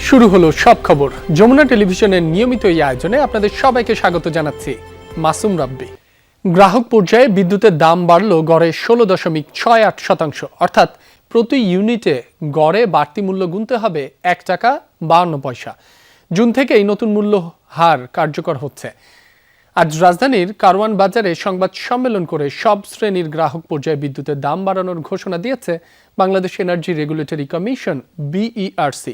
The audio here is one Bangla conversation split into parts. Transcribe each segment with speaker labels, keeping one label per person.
Speaker 1: শুরু হলো সব খবর। যমুনা টেলিভিশনের নিয়মিত এই আয়োজনে আপনাদের সবাইকে স্বাগত জানাচ্ছি। মাসুম রাব্বি। গ্রাহক পর্যায়ে বিদ্যুতের দাম বাড়ল গড়ে 16.68%, অর্থাৎ প্রতি ইউনিটে গড়ে বাড়তি মূল্য গুনতে হবে 1 টাকা 52 পয়সা। জুন থেকে এই নতুন মূল্য হার কার্যকর হচ্ছে। আজ রাজধানীর কারওয়ান বাজারে সংবাদ সম্মেলন করে সব শ্রেণীর গ্রাহক পর্যায়ে বিদ্যুতের দাম বাড়ানোর ঘোষণা দিয়েছে Bangladesh energy regulatory commission BERC।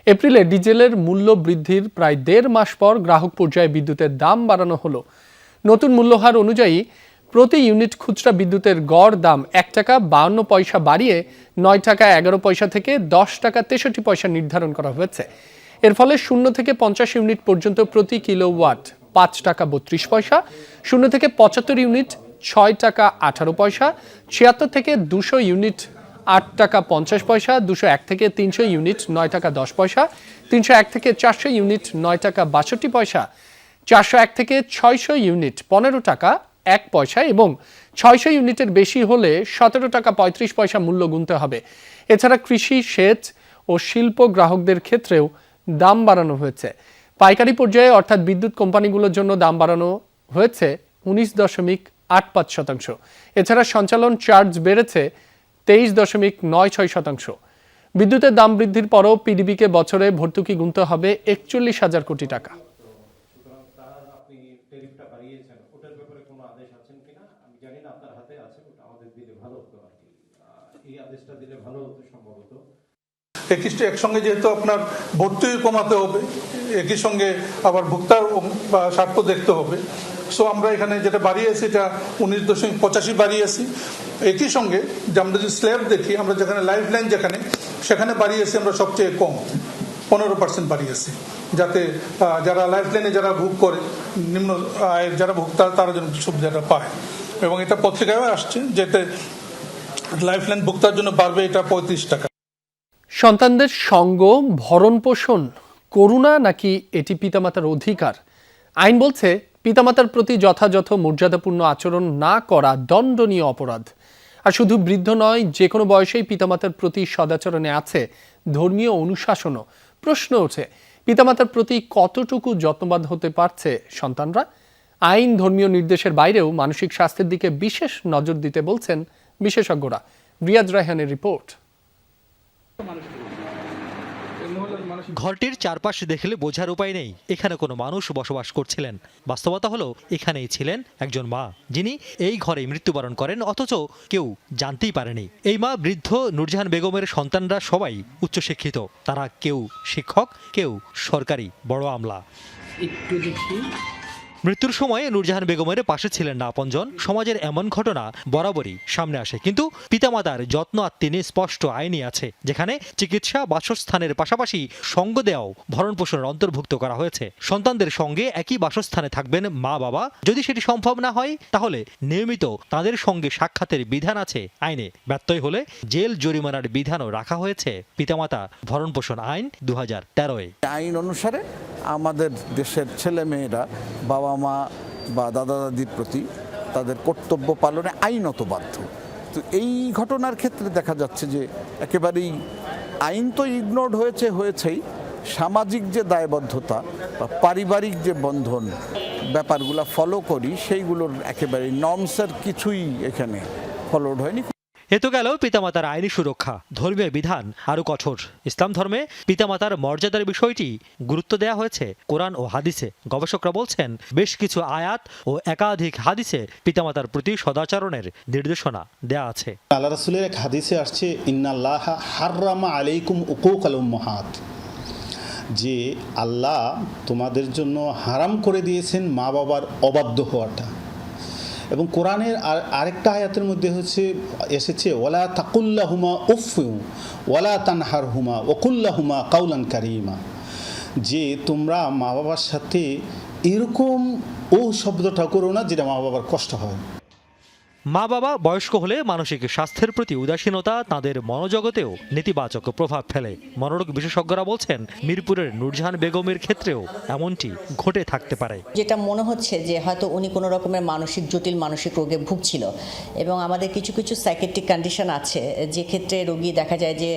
Speaker 1: এপ্রিলে ডিজেলের মূল্য বৃদ্ধির প্রায় 1.5 মাস পর গ্রাহক পর্যায়ে বিদ্যুতের দাম বাড়ানো হলো। নতুন মূল্যহার অনুযায়ী প্রতি ইউনিট খুচরা বিদ্যুতের গড় দাম 1 টাকা 52 পয়সা বাড়িয়ে 9 টাকা 11 পয়সা থেকে 10 টাকা 63 পয়সা নির্ধারণ করা হয়েছে। এর ফলে 0 থেকে 50 ইউনিট পর্যন্ত প্রতি কিলোওয়াট 5 টাকা 32 পয়সা, 0 থেকে 75 ইউনিট 6 টাকা 18 পয়সা, 76 থেকে 200 ইউনিট 8 টাকা 50 পয়সা, 201 থেকে 300 ইউনিট 9 টাকা 10 পয়সা, 301 থেকে 400 ইউনিট 9 টাকা 62 পয়সা, 401 থেকে 600 ইউনিট 15 টাকা 1 পয়সা এবং 600 ইউনিটের বেশি হলে 17 টাকা 35 পয়সা মূল্য গুনতে হবে। এছাড়া কৃষি, সেচ ও শিল্প গ্রাহকদের ক্ষেত্রেও দাম বাড়ানো হয়েছে। পাইকারি পর্যায়ে অর্থাৎ বিদ্যুৎ কোম্পানিগুলোর জন্য দাম বাড়ানো হয়েছে 19.85%। এছাড়া সঞ্চালন চার্জ বেড়েছে 23.96%। বিদ্যুতের দাম বৃদ্ধির পরও পিডিবিকে বছরে ভর্তুকি গুনতে হবে 41,000 কোটি টাকা।
Speaker 2: একসঙ্গে যেহেতু আপনার ভর্তুকি কমাতে হবে, একই সঙ্গে আবার ভোক্তার স্বার্থ দেখতে হবে। সো আমরা এখানে যেটা বাড়িয়েছি এটা 19.85 বাড়িয়েছি। একই সঙ্গে যে আমরা যদি স্ল্যাব দেখি, আমরা যেখানে লাইফ লাইন সেখানে বাড়িয়েছি আমরা সবচেয়ে কম 15% বাড়িয়েছি, যাতে যারা লাইফ লাইনে যারা ভোগ করে, নিম্ন আয়ের যারা ভোক্তা তারা যেন সুবিধাটা পায়। এবং এটা পত্রিকায় আসছে যেতে লাইফ লাইন ভোক্তার জন্য বাড়বে এটা 35 টাকা।
Speaker 1: সন্তানদের সঙ্গ, ভরণ পোষণ করুণা নাকি এটি পিতামাতার অধিকার? আইন বলছে পিতামাতার প্রতি যথাযথ মর্যাদাপূর্ণ আচরণ না করা দণ্ডনীয় অপরাধ। আর শুধু বৃদ্ধ নয়, যে কোনো বয়সেই পিতামাতার প্রতি সদাচরণে আছে ধর্মীয় অনুশাসনও। প্রশ্ন ওঠে, পিতামাতার প্রতি কতটুকু যত্নবান হতে পারছে সন্তানরা? আইন ধর্মীয় নির্দেশের বাইরেও মানসিক স্বাস্থ্যের দিকে বিশেষ নজর দিতে বলছেন বিশেষজ্ঞরা। রিয়াজ রায়হানের রিপোর্ট।
Speaker 3: ঘরটির চারপাশ দেখলে বোঝার উপায় নেই এখানে কোনো মানুষ বসবাস করছিলেন। বাস্তবতা হলো এখানেই ছিলেন একজন মা, যিনি এই ঘরে মৃত্যুবরণ করেন, অথচ কেউ জানতেই পারেনি। এই মা বৃদ্ধ নূরজাহান বেগমের সন্তানরা সবাই উচ্চশিক্ষিত। তারা কেউ শিক্ষক, কেউ সরকারি বড় আমলা। মৃত্যুর সময় নূরজাহান বেগমের পাশে ছিলেন না আপনজন। সমাজের এমন ঘটনা বরাবরই সামনে আসে, কিন্তু পিতামাতার যত্ন আত্মিনে স্পষ্ট আইনই আছে, যেখানে চিকিৎসা, বাসস্থানের পাশাপাশি সঙ্গ দেওয়াও ভরণ পোষণের অন্তর্ভুক্ত করা হয়েছে। সন্তানদের সঙ্গে একই বাসস্থানে থাকবেন মা বাবা। যদি সেটি সম্ভব না হয় তাহলে নিয়মিত তাদের সঙ্গে সাক্ষাতের বিধান আছে আইনে। ব্যত্যয় হলে জেল জরিমানার বিধানও রাখা হয়েছে পিতামাতা ভরণ পোষণ আইন 2013-এ।
Speaker 4: আইন অনুসারে আমাদের দেশের ছেলে মেয়েরা বাবা মা বা দাদা দাদির প্রতি তাদের কর্তব্য পালনে আইনত বাধ্য। তো এই ঘটনার ক্ষেত্রে দেখা যাচ্ছে যে একেবারেই আইন তো ইগনোরড হয়েছেই, সামাজিক যে দায়বদ্ধতা বা পারিবারিক যে বন্ধন ব্যাপারগুলো ফলো করি, সেইগুলোর একেবারেই নর্মসের কিছুই এখানে ফলোড হয়নি।
Speaker 3: এ তো গেল পিতামাতার আইনি সুরক্ষা। ধর্মীয় বিধান আরো কঠোর। ইসলাম ধর্মে পিতামাতার মর্যাদার বিষয়টি গুরুত্ব দেওয়া হয়েছে কোরআন ও হাদিসে। গবেষকরা বলছেন বেশ কিছু আয়াত ও একাধিক হাদিসে পিতামাতার প্রতি সদাচরণের নির্দেশনা দেয়া আছে।
Speaker 5: আল্লাহ রাসূলের এক হাদিসে আসছে, ইন্নাল্লাহা হাররামা আলাইকুম উকুকাল উম্মাহাত, যে আল্লাহ তোমাদের জন্য হারাম করে দিয়েছেন মা বাবার অবাধ্য হওয়াটা। এবং কোরআনের আরেকটা আয়াতের মধ্যে এসেছে ওয়ালা তাকুল্লাহুমা উফু ওয়ালা তানহারহুমা ওকুল্লাহুমা কাউলান কারিমা, যে তোমরা মা বাবার সাথে এরকম ও শব্দটা করো না যেটা মা বাবার কষ্ট হয়।
Speaker 3: মা বাবা বয়স্ক হলে মানসিক স্বাস্থ্যের প্রতি উদাসীনতা তাদের মনোজগতেও নেতিবাচক প্রভাব ফেলে। মনোরোগ বিশেষজ্ঞরা বলছেন মিরপুরের নূরজাহান বেগমের ক্ষেত্রেও এমনটি ঘটে থাকতে পারে।
Speaker 6: যেটা মনে হচ্ছে যে হয়তো উনি কোনো রকমের জটিল মানসিক রোগে ভুগছিল, এবং আমাদের কিছু কিছু সাইকিয়াট্রিক কন্ডিশন আছে যে ক্ষেত্রে রোগী দেখা যায় যে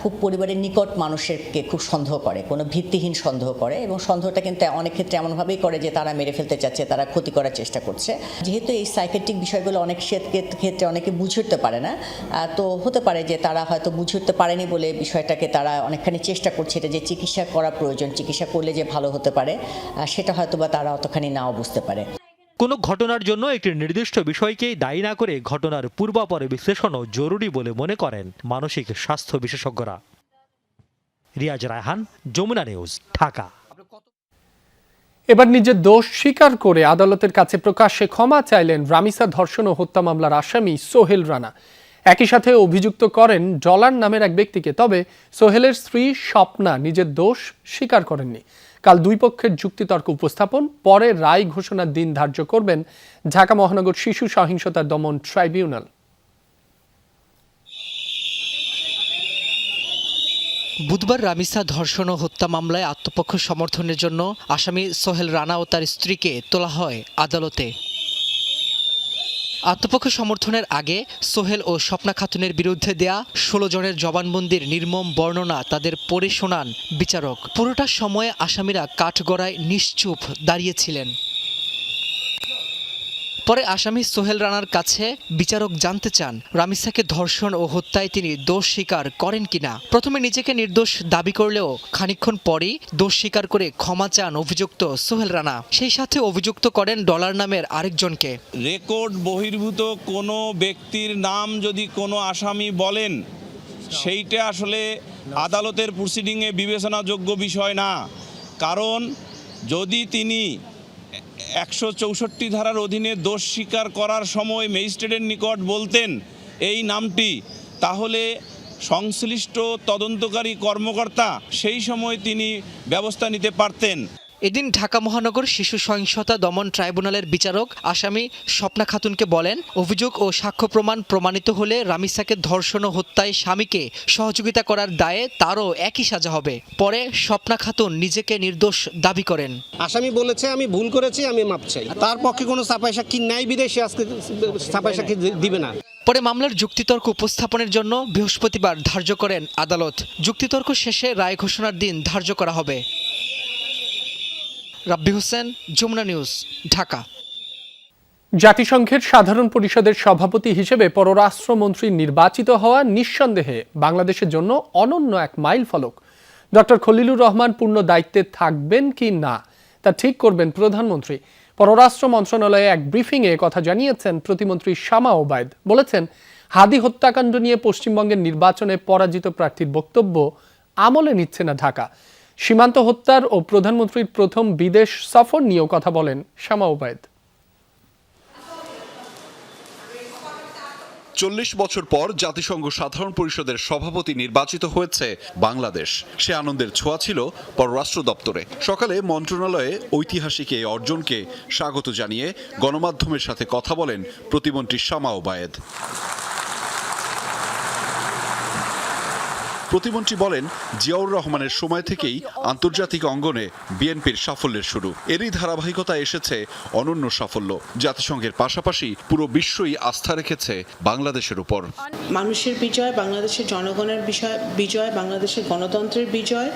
Speaker 6: খুব পরিবারের নিকট মানুষকে খুব সন্দেহ করে, কোনো ভিত্তিহীন সন্দেহ করে, এবং সন্দেহটা কিন্তু অনেক ক্ষেত্রে এমনভাবেই করে যে তারা মেরে ফেলতে চাচ্ছে, তারা ক্ষতি করার চেষ্টা করছে। যেহেতু এই সাইকিয়াট্রিক বিষয়গুলো অনেক ক্ষেত্রে অনেকে বুঝে উঠতে পারে না, তো হতে পারে যে তারা হয়তো বুঝে উঠতে পারেনি বলে বিষয়টাকে তারা অনেকখানি চেষ্টা করছে এটা যে চিকিৎসা করা প্রয়োজন, চিকিৎসা করলে যে ভালো হতে পারে সেটা হয়তো বা তারা অতখানি নাও বুঝতে পারে।
Speaker 3: কোনো ঘটনার জন্য একটি নির্দিষ্ট বিষয়কেই দায়ী না করে ঘটনার পূর্বাপরে বিশ্লেষণও জরুরি বলে মনে করেন মানসিক স্বাস্থ্য বিশেষজ্ঞরা। রিয়াজ রায়হান, যমুনা নিউজ, ঢাকা।
Speaker 1: এবার নিজের দোষ স্বীকার করে আদালতের কাছে প্রকাশ্যে ক্ষমা চাইলেন রামিসা ধর্ষণ ও হত্যা মামলার আসামি সোহেল রানা। একই সাথে অভিযুক্ত করেন ডলার নামের এক ব্যক্তিকে। তবে সোহেলের স্ত্রী স্বপ্না নিজের দোষ স্বীকার করেননি। কাল দুই পক্ষের যুক্তিতর্ক উপস্থাপন, পরে রায় ঘোষণার দিন ধার্য করবেন ঢাকা মহানগর শিশু সহিংসতা দমন ট্রাইব্যুনাল।
Speaker 7: বুধবার রামিসা ধর্ষণ ও হত্যা মামলায় আত্মপক্ষ সমর্থনের জন্য আসামি সোহেল রানা ও তার স্ত্রীকে তোলা হয় আদালতে। আত্মপক্ষ সমর্থনের আগে সোহেল ও স্বপ্না খাতুনের বিরুদ্ধে দেয়া 16 জনের জবানবন্দির নির্মম বর্ণনা তাদের পড়ে শোনান বিচারক। পুরোটা সময়ে আসামিরা কাঠগড়ায় নিশ্চুপ দাঁড়িয়েছিলেন। পরে আসামি সোহেল রানার কাছে বিচারক জানতে চান রামিসাকে ধর্ষণ ও হত্যায় তিনি দোষ স্বীকার করেন কিনা। প্রথমে নিজেকে নির্দোষ দাবি করলেও খানিকক্ষণ পরেই দোষ স্বীকার করে ক্ষমা চান অভিযুক্ত সোহেল রানা। সেই সাথে অভিযুক্ত করেন ডলার নামের আরেকজনকে।
Speaker 8: রেকর্ড বহির্ভূত কোনো ব্যক্তির নাম যদি কোনো আসামি বলেন, সেইটা আসলে আদালতের প্রসিডিংয়ে বিবেচনাযোগ্য বিষয় না। কারণ যদি তিনি 164 ধারার অধীনে দোষ স্বীকার করার সময় ম্যাজিস্ট্রেটের নিকট বলতেন এই নামটি, তাহলে সংশ্লিষ্ট তদন্তকারী কর্মকর্তা সেই সময় তিনি ব্যবস্থা নিতে পারতেন।
Speaker 7: এদিন ঢাকা মহানগর শিশু সহিংসতা দমন ট্রাইব্যুনালের বিচারক আসামি স্বপ্না খাতুনকে বলেন, অভিযোগ ও সাক্ষ্য প্রমাণ প্রমাণিত হলে রামিসাকে ধর্ষণ ও হত্যায় স্বামীকে সহযোগিতা করার দায়ে তারও একই সাজা হবে। পরে স্বপ্না খাতুন নিজেকে নির্দোষ দাবি করেন।
Speaker 9: আসামি বলেছে আমি ভুল করেছি, আমি মাপ চাই। তার পক্ষে কোনো ছাপাই সাক্ষী নাই বিদেশে আজকে ছাপাই সাক্ষী দিবে না।
Speaker 7: পরে মামলার যুক্তিতর্ক উপস্থাপনের জন্য বৃহস্পতিবার ধার্য করেন আদালত। যুক্তিতর্ক শেষে রায় ঘোষণার দিন ধার্য করা হবে। রাব্বি হোসেন, যমুনা নিউজ, ঢাকা।
Speaker 1: জাতিসংঘের সাধারণ পরিষদের সভাপতি হিসেবে পররাষ্ট্রমন্ত্রী নির্বাচিত হওয়া নিঃসন্দেহে বাংলাদেশের জন্য অনন্য এক মাইল ফলক। ডক্টর খলিলুর রহমান পূর্ণ দায়িত্বে থাকবেন কি না তা ঠিক করবেন প্রধানমন্ত্রী। পররাষ্ট্র মন্ত্রণালয়ে এক ব্রিফিংয়ে কথা জানিয়েছেন প্রতিমন্ত্রী শামা ওবায়দ। বলেছেন, হাদি হত্যাকাণ্ড নিয়ে পশ্চিমবঙ্গের নির্বাচনে পরাজিত প্রার্থীর বক্তব্য আমলে নিচ্ছে না ঢাকা। সীমান্ত হত্যার ও প্রধানমন্ত্রীর প্রথম বিদেশ সফর নিয়েও কথা বলেন শামা ওবায়দ।
Speaker 10: 40 বছর পর জাতিসংঘ সাধারণ পরিষদের সভাপতি নির্বাচিত হয়েছে বাংলাদেশ। সে আনন্দের ছোঁয়া ছিল পররাষ্ট্র দপ্তরে। সকালে মন্ত্রণালয়ে ঐতিহাসিক এই অর্জনকে স্বাগত জানিয়ে গণমাধ্যমের সাথে কথা বলেন প্রতিমন্ত্রী শামা ওবায়দ। প্রতিমন্ত্রী বলেন, জিয়াউর রহমানের সময় থেকেই আন্তর্জাতিক অঙ্গনে বিএনপির সাফল্যের শুরু। এরই ধারাবাহিকতা এসেছে অনন্য সাফল্য। জাতিসংঘের পাশাপাশি পুরো বিশ্বই আস্থা রেখেছে বাংলাদেশের উপর।
Speaker 11: মানুষের বিজয়, বাংলাদেশের জনগণের বিজয়, বাংলাদেশের গণতন্ত্রের বিজয়।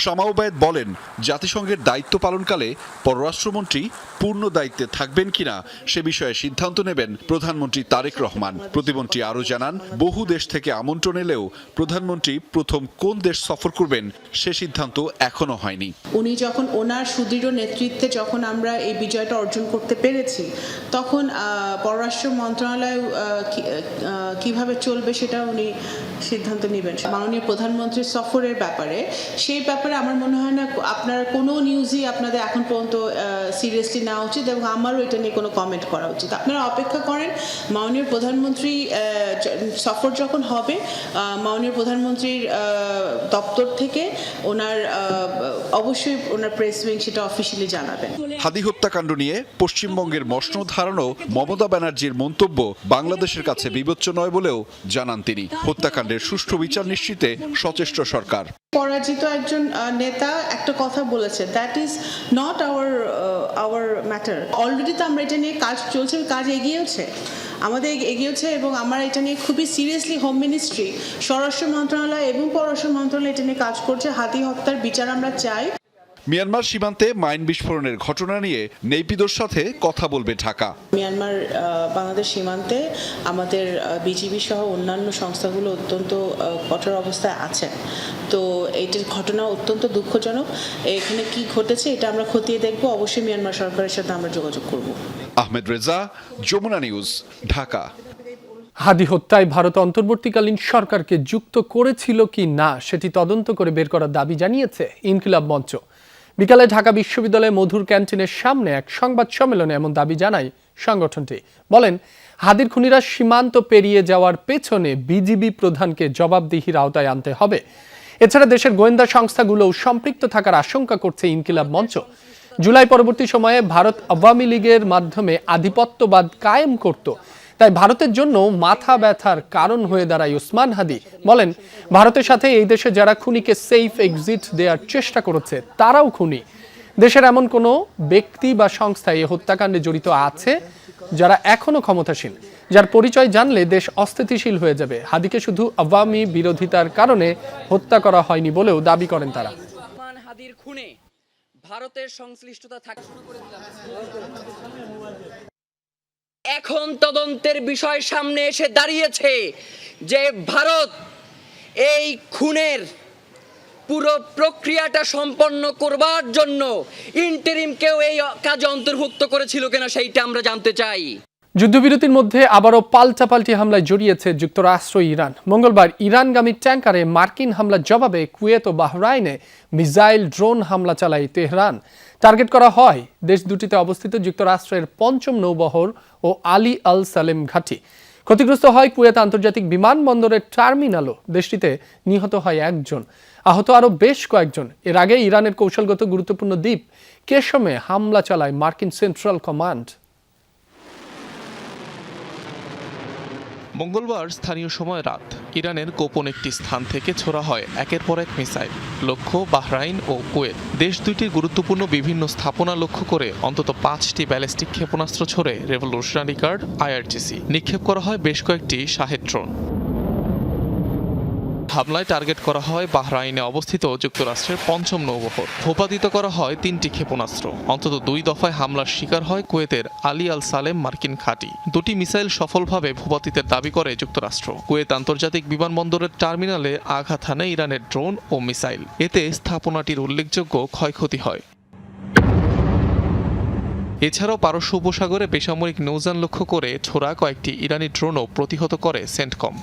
Speaker 10: শামা ওবায়দ বলেন, জাতিসংঘের দায়িত্ব পালনকালে পররাষ্ট্রমন্ত্রী পূর্ণ দায়িত্বে থাকবেন কিনা সে বিষয়ে সিদ্ধান্ত নেবেন প্রধানমন্ত্রী তারেক রহমান। প্রতিমন্ত্রী আরও জানান, বহু দেশ থেকে আমন্ত্রণ এলেও প্রধানমন্ত্রী প্রথম কোন দেশ সফর করবেন সে সিদ্ধান্ত এখনো হয়নি।
Speaker 11: উনি যখন ওনার সুদৃঢ় নেতৃত্বে যখন আমরা এই বিজয়টা অর্জন করতে পেরেছি, তখন পররাষ্ট্র মন্ত্রণালয় কিভাবে চলবে সেটা উনি সিদ্ধান্ত নেবেন। মাননীয় প্রধানমন্ত্রীর সফরের ব্যাপারে সেই ব্যাপারে ব্যাপারে আমার মনে হয় না আপনারা কোনো নিউজই আপনাদের এখন পর্যন্ত সিরিয়াসলি নেওয়া উচিত, এবং আমারও এটা নিয়ে কোনো কমেন্ট করা উচিত। আপনারা অপেক্ষা করেন মাননীয় প্রধানমন্ত্রী সফর যখন হবে, মাননীয় প্রধানমন্ত্রীর দপ্তর থেকে ওনার অবশ্যই ওনার প্রেস উইং সেটা অফিসিয়ালি জানাবেন।
Speaker 10: হাদি হত্যাকাণ্ড নিয়ে পশ্চিমবঙ্গের মসনদ হারানো মমতা ব্যানার্জির মন্তব্য বাংলাদেশের কাছে বিবেচ্য নয় বলেও জানান তিনি। হত্যাকাণ্ডের সুষ্ঠু বিচার নিশ্চিতে সচেষ্ট সরকার।
Speaker 11: পরাজিত একজন নেতা একটা কথা বলেছে, that is not our matter. Already তো আমরা এটা নিয়ে কাজ চলছে, কাজ এগিয়েছে, আমাদের এগিয়েছে, এবং আমরা এটা নিয়ে খুবই সিরিয়াসলি হোম মিনিস্ট্রি, স্বরাষ্ট্র মন্ত্রণালয় এবং পররাষ্ট্র মন্ত্রণালয় এটা নিয়ে কাজ করছে। হাদি হত্যার বিচার আমরা চাই।
Speaker 10: মিয়ানমার সীমান্তে মাইন বিস্ফোরণের ঘটনা নিয়ে নেপিদোর সাথে কথা বলবে ঢাকা।
Speaker 11: মিয়ানমার বাংলাদেশ সীমান্তে আমাদের বিজিবি সহ অন্যান্য সংস্থাগুলো অত্যন্ত কঠোর অবস্থায় আছে। তো এইটার ঘটনা অত্যন্ত দুঃখজনক। এখানে কি ঘটেছে এটা আমরা খতিয়ে দেখব। অবশ্যই মিয়ানমার সরকারের সাথে আমরা যোগাযোগ করব।
Speaker 10: আহমেদ রেজা, যমুনা নিউজ, ঢাকা।
Speaker 1: হাদি হত্যায় ভারত অন্তর্বর্তীকালীন সরকারকে যুক্ত করেছিল কি না সেটি তদন্ত করে বের করার দাবি জানিয়েছে ইনকিলাব মঞ্চ। বিকালে ঢাকা বিশ্ববিদ্যালয়ে মধুর ক্যান্টিনের সামনে এক সংবাদ সম্মেলনে এমন দাবি জানায় সংগঠনটি। বলেন, হাদির খুনিরা সীমান্ত পেরিয়ে যাওয়ার পেছনে বিজিবি প্রধানকে জবাবদিহির আওতায় আনতে হবে। এছাড়া দেশের গোয়েন্দা সংস্থাগুলোও সম্পৃক্ত থাকার আশঙ্কা করছে ইনকিলাব মঞ্চ। জুলাই পরবর্তী সময়ে ভারত আওয়ামী লীগের মাধ্যমে আধিপত্যবাদ কায়েম করত, তাই ভারতের জন্য মাথা ব্যথার কারণ হয়ে দাঁড়ায় ওসমান হাদি। বলেন, ভারতের সাথে এই দেশে যারা খুনিকে সেফ এক্সিট দেওয়ার চেষ্টা করেছে তারাও খুনি। দেশের এমন কোনো ব্যক্তি বা সংস্থা এই হত্যাকাণ্ডে জড়িত আছে যারা এখনো ক্ষমতাসীন, যার পরিচয় জানলে দেশ অস্থিতিশীল হয়ে যাবে। হাদিকে শুধু আওয়ামী বিরোধিতার কারণে হত্যা করা হয়নি বলেও দাবি করেন তারা।
Speaker 12: হাদির খুনে ভারতের সংশ্লিষ্টতা থাকে। এখন তদন্তের বিষয় সামনে এসে দাঁড়িয়েছে যে ভারত এই খুনের পুরো প্রক্রিয়াটা সম্পন্ন করবার জন্য ইন্টারিমকেও এই কাজে অন্তর্ভুক্ত করেছিল কিনা সেইটা আমরা জানতে চাই।
Speaker 1: যুদ্ধবিরতির মধ্যে আবারও পাল্টাপাল্টি হামলায় জড়িয়েছে যুক্তরাষ্ট্র ইরান। মঙ্গলবার ইরানগামী ট্যাঙ্কারে মার্কিন হামলার জবাবে কুয়েত ও বাহরাইনে মিসাইল ড্রোন হামলা চালায় তেহরান। টার্গেট করা হয় দেশ দুটিতে অবস্থিত যুক্তরাষ্ট্রের ৫ম নৌবহর ও আলী আল সালেম ঘাঁটি। ক্ষতিগ্রস্ত হয় কুয়েত আন্তর্জাতিক বিমানবন্দরের টার্মিনালও। দেশটিতে নিহত হয় একজন, আহত আরও বেশ কয়েকজন। এর আগে ইরানের কৌশলগত গুরুত্বপূর্ণ দ্বীপ কেশমে হামলা চালায় মার্কিন সেন্ট্রাল কমান্ড।
Speaker 13: মঙ্গলবার স্থানীয় সময় রাত ইরানের গোপন একটি স্থান থেকে ছোড়া হয় একের পর এক মিসাইল। লক্ষ্য বাহরাইন ও কুয়েত। দেশ দুইটির গুরুত্বপূর্ণ বিভিন্ন স্থাপনা লক্ষ্য করে অন্তত 5টি ব্যালিস্টিক ক্ষেপণাস্ত্র ছড়ে রেভলিউশনারি গার্ড আইআরজিসি। নিক্ষেপ করা হয় বেশ কয়েকটি শাহেদ ড্রোন। হামলায় টার্গেট করা হয় বাহরাইনে অবস্থিত যুক্তরাষ্ট্রের ৫ম নৌবহর। ভূপাতিত করা হয় 3টি ক্ষেপণাস্ত্র। অন্তত 2 দফায় হামলার শিকার হয় কুয়েতের আলী আল সালেম মার্কিন ঘাঁটি। 2টি মিসাইল সফলভাবে ভূপাতিতের দাবি করে যুক্তরাষ্ট্র। কুয়েত আন্তর্জাতিক বিমানবন্দরের টার্মিনালে আঘাত হানে ইরানের ড্রোন ও মিসাইল। এতে স্থাপনাটির উল্লেখযোগ্য ক্ষয়ক্ষতি হয়। এছাড়াও পারস্য উপসাগরে বেসামরিক নৌযান লক্ষ্য করে ছোড়া কয়েকটি ইরানি ড্রোনও প্রতিহত করে সেন্টকম।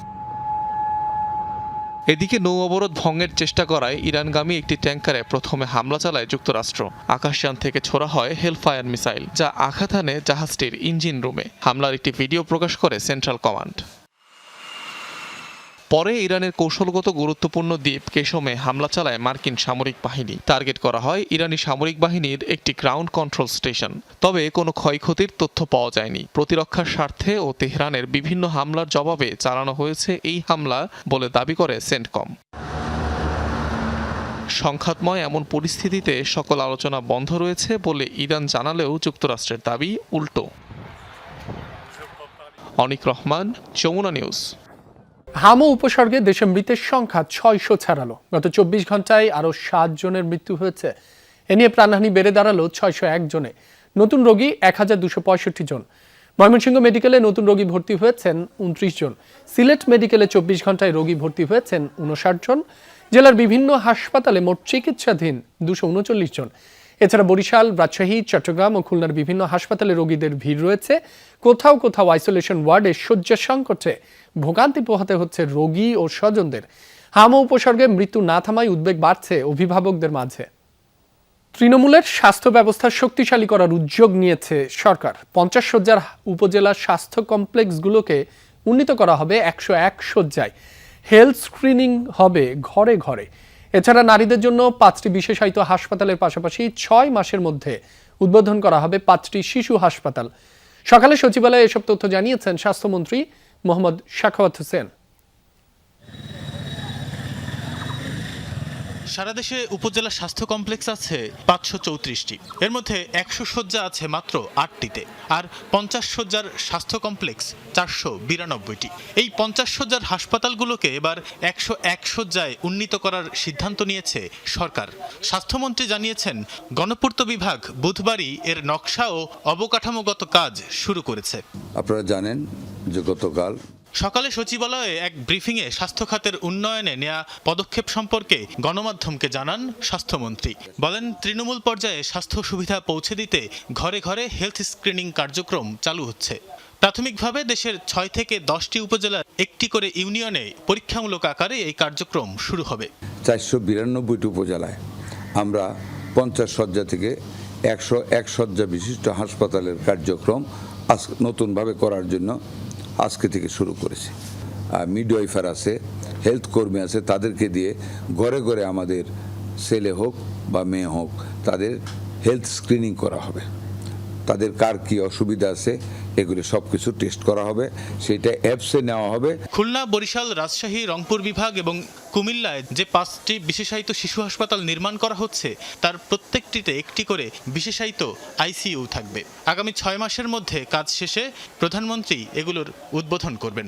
Speaker 13: এদিকে নৌ অবরোধ ভঙ্গের চেষ্টা করায় ইরানগামী একটি ট্যাঙ্কারে প্রথমে হামলা চালায় যুক্তরাষ্ট্র। আকাশযান থেকে ছোড়া হয় হেলফায়ার মিসাইল, যা আঘাত হানে জাহাজটির ইঞ্জিন রুমে। হামলার একটি ভিডিও প্রকাশ করে সেন্ট্রাল কমান্ড। পরে ইরানের কৌশলগত গুরুত্বপূর্ণ দ্বীপ কেশমে হামলা চালায় মার্কিন সামরিক বাহিনী। টার্গেট করা হয় ইরানি সামরিক বাহিনীর একটি গ্রাউন্ড কন্ট্রোল স্টেশন। তবে কোনো ক্ষয়ক্ষতির তথ্য পাওয়া যায়নি। প্রতিরক্ষার স্বার্থে ও তেহরানের বিভিন্ন হামলার জবাবে চালানো হয়েছে এই হামলা বলে দাবি করে সেন্টকম। সংঘাতময় এমন পরিস্থিতিতে সকল আলোচনা বন্ধ রয়েছে বলে ইরান জানালেও যুক্তরাষ্ট্রের দাবি উল্টো। অনিক রহমান, যমুনা নিউজ।
Speaker 1: হামো উপসর্গে দেশে মৃতের সংখ্যা 600 ছাড়ালো। গত 24 ঘন্টায় আরও 7 জনের মৃত্যু হয়েছে। এ নিয়ে প্রাণহানি বেড়ে দাঁড়ালো 601 জনে। নতুন রোগী 1265 জন। ময়মনসিংহ মেডিকেলে নতুন রোগী ভর্তি হয়েছেন 29 জন। সিলেট মেডিকেলে 24 ঘন্টায় রোগী ভর্তি হয়েছেন 59 জন। জেলার বিভিন্ন হাসপাতালে মোট চিকিৎসাধীন 239 জন। এছাড়া বরিশাল, রাজশাহী, চট্টগ্রাম ও খুলনার বিভিন্ন হাসপাতালে রোগীদের ভিড় রয়েছে। কোথাও কোথাও আইসোলেশন ওয়ার্ডে শয্যা সংকটে ভোগান্তি পোহাতে হচ্ছে রোগী ও স্বজনদের। হামা উপসর্গে মৃত্যু না থামায় উদ্বেগ বাড়ছে অভিভাবকদের মাঝে। তৃণমূলের স্বাস্থ্য ব্যবস্থা শক্তিশালী করার উদ্যোগ নিয়েছে সরকার। 50 শয্যার উপজেলা স্বাস্থ্য কমপ্লেক্সগুলোকে উন্নীত করা হবে 101 শয্যায়। হেলথ স্ক্রিনিং হবে ঘরে ঘরে। এছাড়া নারীদের জন্য 5টি বিশেষায়িত হাসপাতালের পাশাপাশি 6 মাসের মধ্যে উদ্বোধন করা হবে 5টি শিশু হাসপাতাল। সকালে সচিবালয়ে এসব তথ্য জানিয়েছেন স্বাস্থ্যমন্ত্রী মোহাম্মদ সাখাওয়াত হোসেন।
Speaker 13: সারা দেশে উপজেলা স্বাস্থ্য কমপ্লেক্স আছে 534টি, এর মধ্যে 100 শয্যা আছে মাত্র 8টিতে, আর 50 শয্যার স্বাস্থ্য কমপ্লেক্স 492টি। এই 50 শয্যার হাসপাতালগুলোকে এবার 101 শয্যায় উন্নীত করার সিদ্ধান্ত নিয়েছে সরকার। স্বাস্থ্যমন্ত্রী জানিয়েছেন, গণপূর্ত বিভাগ বুধবারই এর নকশা ও অবকাঠামোগত কাজ শুরু করেছে।
Speaker 14: আপনারা জানেন যে গতকাল
Speaker 13: সকালে সচিবালয়ে এক ব্রিফিংয়ে স্বাস্থ্য খাতের উন্নয়নে নেওয়া পদক্ষেপ সম্পর্কে গণমাধ্যমকে জানান স্বাস্থ্যমন্ত্রী। বলেন, তৃণমূল পর্যায়ে স্বাস্থ্য সুবিধা পৌঁছে দিতে ঘরে ঘরে হেলথ স্ক্রিনিং কার্যক্রম চালু হচ্ছে। প্রাথমিকভাবে দেশের 6 থেকে 10টি উপজেলার একটি করে ইউনিয়নে পরীক্ষামূলক আকারে এই কার্যক্রম শুরু হবে।
Speaker 14: 492টি উপজেলায় আমরা 50 শয্যা থেকে 101 শয্যা বিশিষ্ট হাসপাতালের কার্যক্রম নতুনভাবে করার জন্য আজকে থেকে শুরু করেছি। মিডওয়াইফার আছে, হেলথ কর্মী আছে, তাদেরকে দিয়ে ঘরে ঘরে আমাদের ছেলে হোক বা মেয়ে হোক তাদের হেলথ স্ক্রিনিং করা হবে। তাদের কার কি অসুবিধা আছে এগুলি সবকিছু টেস্ট করা হবে, সেটা অ্যাপসে নেওয়া হবে।
Speaker 13: খুলনা, বরিশাল, রাজশাহী, রংপুর বিভাগ এবং কুমিল্লায় যে 5টি বিশেষায়িত শিশু হাসপাতাল নির্মাণ করা হচ্ছে তার প্রত্যেকটিতে একটি করে বিশেষায়িত আইসিইউ থাকবে। আগামী 6 মাসের মধ্যে কাজ শেষে প্রধানমন্ত্রী এগুলোর উদ্বোধন করবেন।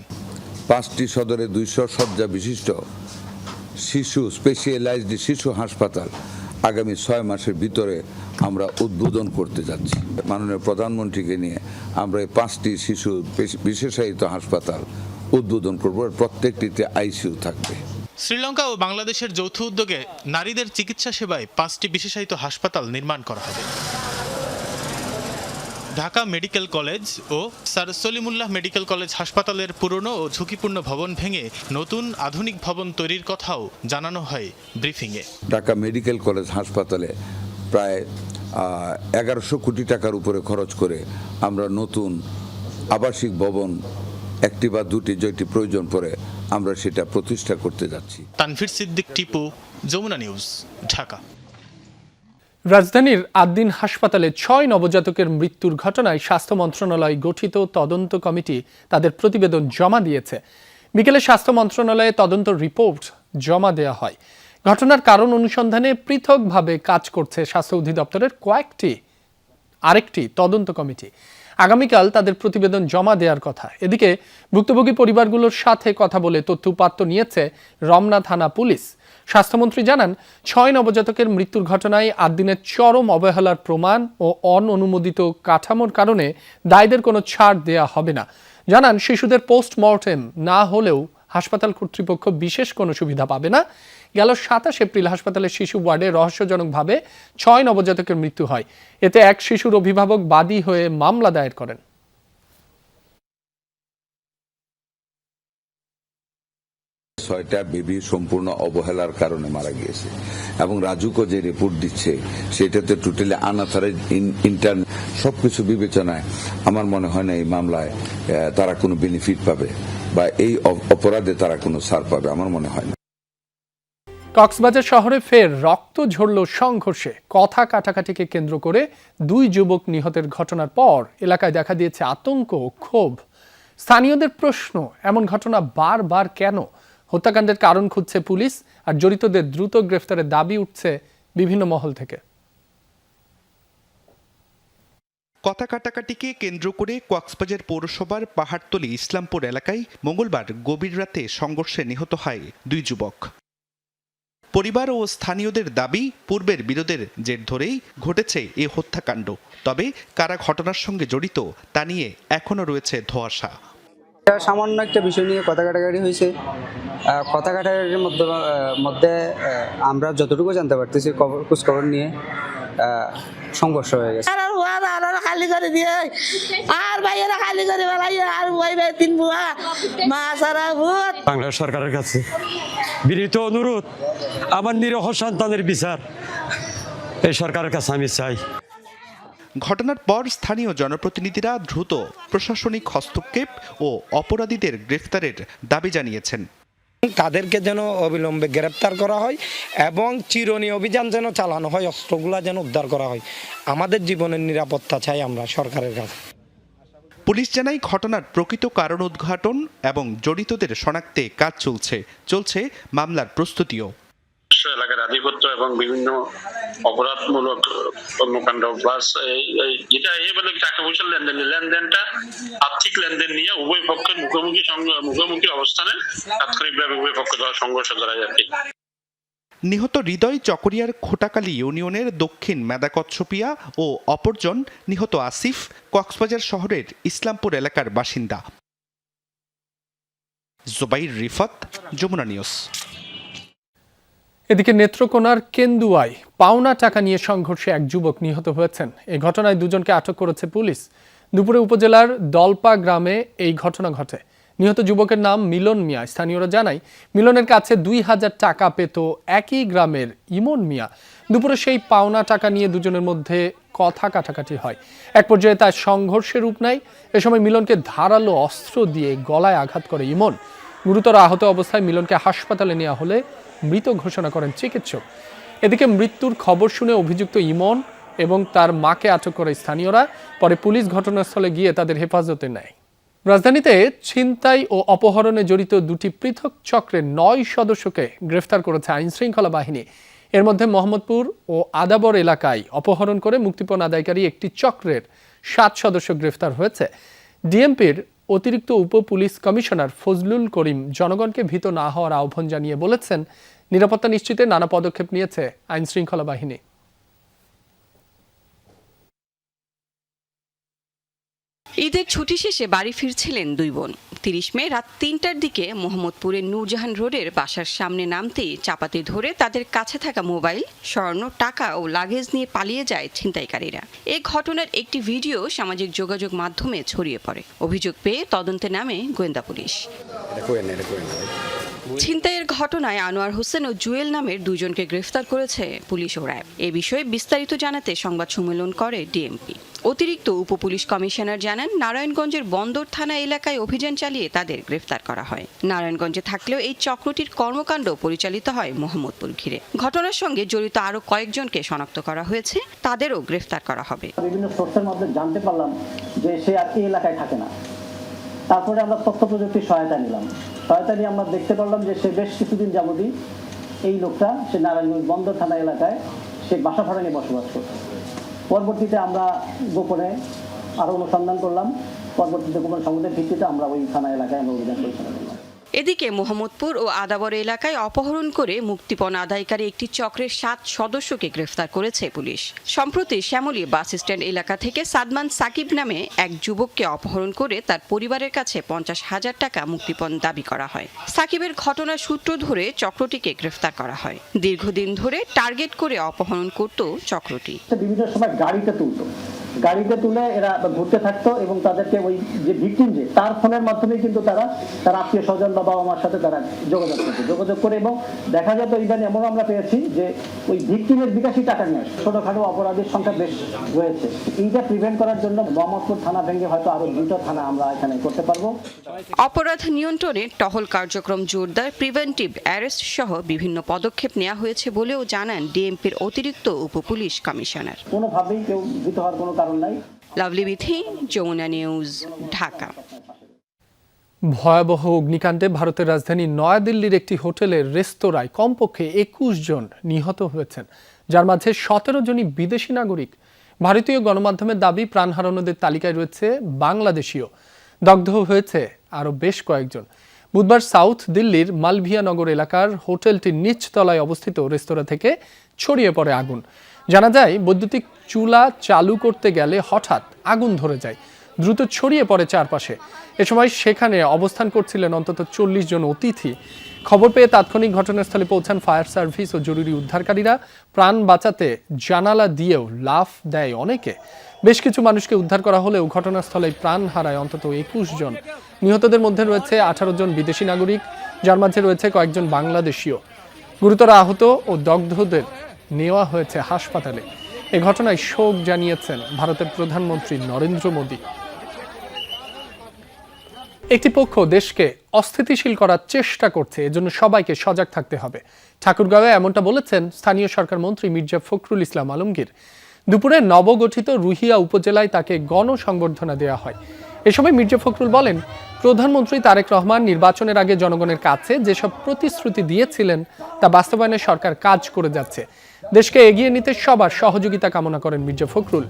Speaker 14: 5টি সদরে 200 শয্যা বিশিষ্ট শিশু স্পেশালাইজড শিশু হাসপাতাল আগামী 6 মাসের ভিতরে আমরা উদ্বোধন করতে যাচ্ছি। মাননীয় প্রধানমন্ত্রীকে নিয়ে আমরা এই 5টি শিশু বিশেষায়িত হাসপাতাল উদ্বোধন করব, প্রত্যেকটিতে আইসিইউ থাকবে।
Speaker 13: শ্রীলঙ্কা ও বাংলাদেশের যৌথ উদ্যোগে নারীদের চিকিৎসা সেবায় 5টি বিশেষায়িত হাসপাতাল নির্মাণ করা হবে। ঢাকা মেডিকেল কলেজ ও স্যার সলিমুল্লাহ মেডিকেল কলেজ হাসপাতালের পুরনো ও ঝুঁকিপূর্ণ ভবন ভেঙে নতুন আধুনিক ভবন তৈরির কথাও জানানো হয় ব্রিফিংয়ে।
Speaker 14: ঢাকা মেডিকেল কলেজ হাসপাতালে প্রায় 1100 কোটি টাকার উপরে খরচ করে আমরা নতুন আবাসিক ভবন 1টি বা 2টি যেটি প্রয়োজন পড়ে আমরা সেটা প্রতিষ্ঠা করতে যাচ্ছি।
Speaker 13: তানভীর সিদ্দিক, টিপু, যমুনা নিউজ, ঢাকা।
Speaker 1: রাজধানীর আদ্দিন হাসপাতালে 6 নবজাতকের মৃত্যুর ঘটনায় স্বাস্থ্য মন্ত্রণালয় গঠিত তদন্ত কমিটি তাদের প্রতিবেদন জমা দিয়েছে। বিকেলে স্বাস্থ্য মন্ত্রণালয়ে তদন্ত রিপোর্ট জমা দেওয়া হয়। ঘটনার কারণ অনুসন্ধানে পৃথকভাবে কাজ করছে স্বাস্থ্য অধিদপ্তরের আরেকটি তদন্ত কমিটি। আগামীকাল তাদের প্রতিবেদন জমা দেওয়ার কথা। এদিকে ভুক্তভোগী পরিবারগুলোর সাথে কথা বলে তথ্য উপাত্ত নিয়েছে রমনা থানা পুলিশ। স্বাস্থ্যমন্ত্রী জানান, 6 নবজাতকের মৃত্যুর ঘটনায় আদ্দিনের চরম অবহেলার প্রমাণ ও অননুমোদিত কাঠামোর কারণে দায়ীদের কোনো ছাড় দেয়া হবে না। জানান, শিশুদের পোস্টমর্টেম না হলেও হাসপাতাল কর্তৃপক্ষ বিশেষ কোনো সুবিধা পাবে না। গেল 27 এপ্রিল হাসপাতালের শিশু ওয়ার্ডে রহস্যজনকভাবে 6 নবজাতকের মৃত্যু হয়। এতে এক শিশুর অভিভাবক বাদী হয়ে মামলা দায়ের করেন।
Speaker 14: ছয়টা বেবি সম্পূর্ণ অবহেলার কারণে মারা গিয়েছে এবং রাজুকো যে রিপোর্ট দিচ্ছে সেটাতে টোটালি আনঅথরাইজড ইন্টার্ন সবকিছু বিবেচনায় আমার মনে হয় না এই মামলায় তারা কোনো বেনিফিট পাবে বা এই অপরাধে তারা কোনো ছাড় পাবে, আমার মনে হয় না।
Speaker 1: কক্সবাজার শহরে ফের রক্ত ঝরল সংঘর্ষে। কথা কাটাকাটিকে কেন্দ্র করে 2 যুবক নিহতের ঘটনার পর এলাকায় দেখা দিয়েছে আতঙ্ক ও ক্ষোভ। স্থানীয়দের প্রশ্ন, এমন ঘটনা বারবার কেন? হত্যাকাণ্ডের কারণ খুঁজছে পুলিশ, আর জড়িতদের দ্রুত গ্রেফতারের দাবি উঠছে বিভিন্ন মহল থেকে।
Speaker 15: কথা কাটাকাটিকে কেন্দ্র করে কক্সবাজার পৌরসভার পাহাড়তলী ইসলামপুর এলাকায় মঙ্গলবার গভীর রাতে সংঘর্ষে নিহত হয় 2 যুবক। পরিবার ও স্থানীয়দের দাবি, পূর্বের বিরোধের জের ধরেই ঘটেছে এই হত্যাকাণ্ড। তবে কারা ঘটনার সঙ্গে জড়িত তা নিয়ে এখনো রয়েছে ধোঁয়াশা।
Speaker 16: সামান্য একটা বিষয় নিয়ে কথা কাটাকাটি হয়েছে। কথা কাটাকাটির মধ্যে আমরা যতটুকু জানতে পারতেছি খোঁজখবর নিয়ে সংঘর্ষ হয়ে গেছে।
Speaker 17: খালি করে দিয়ে আর ভাইয়েরা খালি করে বেলাইয়া আর ভাই ভাই তিন বুয়া মা সারা ভূত।
Speaker 18: বাংলাদেশ সরকারের কাছে বিনীত অনুরোধ, আমার নিরীহ সন্তানের বিচার এই সরকারের কাছে আমি চাই।
Speaker 15: ঘটনার পর স্থানীয় জনপ্রতিনিধিরা দ্রুত প্রশাসনিক হস্তক্ষেপ ও অপরাধীদের গ্রেফতারের দাবি জানিয়েছেন।
Speaker 19: তাদেরকে যেন অবিলম্বে গ্রেপ্তার করা হয় এবং চিরুনি অভিযান যেন চালানো হয়, অস্ত্রগুলা যেন উদ্ধার করা হয়। আমাদের জীবনের নিরাপত্তা চাই আমরা সরকারের কাছে।
Speaker 15: পুলিশ জানায় ঘটনার প্রকৃত কারণ উদ্ঘাটন এবং জড়িতদের শনাক্তে কাজ চলছে মামলার প্রস্তুতিও।
Speaker 20: এলাকার আধিপত্য এবং বিভিন্ন অপরাধমূলক কর্মকাণ্ড প্লাস যেটা বলে টাকা পয়সার লেনদেনটা আর্থিক লেনদেন নিয়ে উভয় পক্ষের মুখোমুখি অবস্থানে তাৎক্ষণিকভাবে উভয় পক্ষ সংঘর্ষ করা যাচ্ছে।
Speaker 15: নিহত হৃদয় চকরিয়ার খোটাকালী ইউনিয়নের দক্ষিণ মেদাকচ্ছপিয়া ও অপরজন নিহত আসিফ কক্সবাজার শহরের ইসলামপুর এলাকার বাসিন্দা। জুবাইর রিফাত, যমুনা নিউজ।
Speaker 1: এদিকে নেত্রকোনার কেন্দুয়ায় পাওনা টাকা নিয়ে সংঘর্ষে এক যুবক নিহত হয়েছেন। এই ঘটনায় দুজনকে আটক করেছে পুলিশ। দুপুরে উপজেলার দলপা গ্রামে এই ঘটনা ঘটে। নিহত যুবকের নাম মিলন মিয়া। স্থানীয়রা জানায় মিলনের কাছে ২,০০০ টাকা পেত একই গ্রামের ইমন মিয়া। দুপুরে সেই পাওনা টাকা নিয়ে দুজনের মধ্যে কথা কাটাকাটি হয়। এক পর্যায়ে তার সংঘর্ষের রূপ নেয়। এ সময় মিলনকে ধারালো অস্ত্র দিয়ে গলায় আঘাত করে ইমন। গুরুতর আহত অবস্থায় মিলনকে হাসপাতালে নেওয়া হলে মৃত ঘোষণা করেন চিকিৎসক। এদিকে মৃত্যুর খবর শুনে অভিযুক্ত ইমন এবং তার মাকে আটক করে স্থানীয়রা। পরে পুলিশ ঘটনাস্থলে গিয়ে তাদের হেফাজতে নেয়। রাজধানীতে ছিনতাই ও অপহরণে জড়িত দুটি পৃথক চক্রের ৯ সদস্যকে গ্রেফতার করেছে আইনশৃঙ্খলা বাহিনী। এর মধ্যে মোহাম্মদপুর ও আদাবর এলাকায় অপহরণ করে মুক্তিপণ আদায়কারী একটি চক্রের ৭ সদস্য গ্রেফতার হয়েছে। ডিএমপির অতিরিক্ত উপ পুলিশ কমিশনার ফজলুল করিম জনগণকে ভীত না হওয়ার আহ্বান জানিয়ে বলেছেন, নিরাপত্তা নিশ্চিতে নানা পদক্ষেপ নিয়েছে আইনশৃঙ্খলা বাহিনী।
Speaker 21: ঈদের ছুটি শেষে বাড়ি ফিরছিলেন দুই বোন। ৩০ মে রাত ৩টার দিকে মোহাম্মদপুরের নূরজাহান রোডের বাসার সামনে নামতেই চাপাতি ধরে তাদের কাছে থাকা মোবাইল, স্বর্ণ, টাকা ও লাগেজ নিয়ে পালিয়ে যায় ছিনতাইকারীরা। এ ঘটনার একটি ভিডিও সামাজিক যোগাযোগ মাধ্যমে ছড়িয়ে পড়ে। অভিযোগ পেয়ে তদন্তে নামে গোয়েন্দা পুলিশ। ছিনতাইয়ের ঘটনায় আনোয়ার হোসেন ও জুয়েল নামের দুজনকে গ্রেফতার করেছে পুলিশ ও র্যাব। এ বিষয়ে বিস্তারিত জানাতে সংবাদ সম্মেলন করে ডিএমপি। অতিরিক্ত উপ পুলিশ কমিশনার জানান, নারায়ণগঞ্জের বন্দর থানা এলাকায় অভিযান চালিয়ে তাদের গ্রেফতার করা হয়। নারায়ণগঞ্জে থাকলেও এই চক্রটির কর্মকাণ্ড পরিচালিত হয় মোহাম্মদপুর ঘিরে। ঘটনার সঙ্গে জড়িত আরও কয়েকজনকে শনাক্ত করা হয়েছে, তাদেরও গ্রেফতার করা হবে।
Speaker 22: বিভিন্ন সোর্সের মাধ্যমে জানতে পারলাম যে সে আর এই এলাকায় থাকে না। তারপরে আমরা তথ্য প্রযুক্তির সহায়তা নিলাম। সহায়তা নিয়ে আমরা দেখতে পারলাম যে সে বেশ কিছুদিন যাবতই এই লোকটা সে নারায়ণগঞ্জ বন্দর থানা এলাকায় সে বাসা ভাড়া নিয়ে বসবাস করছে। পরবর্তীতে আমরা গোপনে আরও অনুসন্ধান করলাম। পরবর্তীতে গোপন সংবাদের ভিত্তিতে আমরা ওই থানা এলাকায় আমরা অভিযান পরিচালনা করলাম।
Speaker 21: এদিকে মোহাম্মদপুর ও আদাবর এলাকায় অপহরণ করে মুক্তিপণ আদায়কারী একটি চক্রের ৭ সদস্যকে গ্রেফতার করেছে পুলিশ। সম্প্রতি শ্যামলী বাস স্ট্যান্ড এলাকা থেকে সাদমান সাকিব নামে এক যুবককে অপহরণ করে তার পরিবারের কাছে ৫০,০০০ টাকা মুক্তিপণ দাবি করা হয়। সাকিবের ঘটনার সূত্র ধরে চক্রটিকে গ্রেফতার করা হয়। দীর্ঘদিন ধরে টার্গেট করে অপহরণ করত চক্রটি।
Speaker 22: বিভিন্ন সময় গাড়িতে তুলে এরা ঘুরতে থাকতো এবং তাদেরকে ওই যে ভিকটিম যে তার ফোনের মাধ্যমে কিন্তু তার আত্মীয় স্বজন বা বাবা মার সাথে তারা যোগাযোগ করে এবং দেখা যেত ইভেন এমন আমরা পেয়েছি যে ওই ভিকটিমের বিকাশী টাকা নিয়ে আসে। ছোটখাটো অপরাধীর সংখ্যা বেশ রয়েছে। এইটা প্রিভেন্ট করার জন্য মোহাম্মদপুর থানা ভেঙে হয়তো আরো 2টা থানা আমরা এখানে করতে পারবো।
Speaker 21: অপরাধ নিয়ন্ত্রণে টহল কার্যক্রম জোরদার, প্রিভেন্টিভ অ্যারেস্ট সহ বিভিন্ন পদক্ষেপ নেওয়া হয়েছে বলেও জানান ডিএমপির অতিরিক্ত উপ পুলিশ কমিশনার।
Speaker 22: কোনোভাবেই কেউ ভীত হওয়ার কোনো কারণ নাই।
Speaker 21: Lovely Bithi, Jamuna news, Dhaka.
Speaker 1: ভয়াবহ অগ্নিকাণ্ডে ভারতের রাজধানী নয়াদিল্লির একটি হোটেলের রেস্তোরাঁয় কমপক্ষে ২১ জন নিহত হয়েছেন, যার মাঝে ১৭ জনই বিদেশি নাগরিক। ভারতীয় গণমাধ্যমের দাবি, প্রাণ হারানোদের তালিকায় রয়েছে বাংলাদেশীয়। দগ্ধ হয়েছে আরও বেশ কয়েকজন। বুধবার সাউথ দিল্লির মালভিয়া নগর এলাকার হোটেলটির নিচতলায় অবস্থিত রেস্তোরাঁ থেকে ছড়িয়ে পড়ে আগুন। জানা যায়, বৈদ্যুতিক চুলা চালু করতে গেলে হঠাৎ আগুন ধরে যায়। দ্রুত ছড়িয়ে পড়ে চারপাশে। এ সময় সেখানে অবস্থান করছিলেন অন্তত 40 জন অতিথি। খবর পেয়ে তাৎক্ষণিক ঘটনাস্থলে পৌঁছান ফায়ার সার্ভিস ও জরুরি উদ্ধারকারীরা। প্রাণ বাঁচাতে জানালা দিয়েও লাফ দেয় অনেকে। বেশ কিছু মানুষকে উদ্ধার করা হলেও ঘটনাস্থলে প্রাণ হারায় অন্তত 21 জন। নিহতদের মধ্যে রয়েছে 18 জন বিদেশি নাগরিক, যার মাঝে রয়েছে কয়েকজন বাংলাদেশীয়। গুরুতর আহত ও দগ্ধদের নেওয়া হয়েছে হাসপাতালে। এ ঘটনায় শোক জানিয়েছেন ভারতের প্রধানমন্ত্রী নরেন্দ্র মোদী। একটি পক্ষ দেশকে অস্থিতিশীল করার চেষ্টা করছে, এজন্য সবাইকে সজাগ থাকতে হবে। ঠাকুরগাঁওয়ে এমনটা বলেছেন স্থানীয় সরকার মন্ত্রী মির্জা ফখরুল ইসলাম আলমগীর। দুপুরে নবগঠিত রুহিয়া উপজেলায় তাকে গণসংবর্ধনা দেওয়া হয়। এ সময় মির্জা ফখরুল বলেন, প্রধানমন্ত্রী তারেক রহমান নির্বাচনের আগে জনগণের কাছে যেসব প্রতিশ্রুতি দিয়েছিলেন তা বাস্তবায়নে সরকার কাজ করে যাচ্ছে। দেশকে এগিয়ে নিতে সবার সহযোগিতা কামনা করেন মির্জা ফখরুল।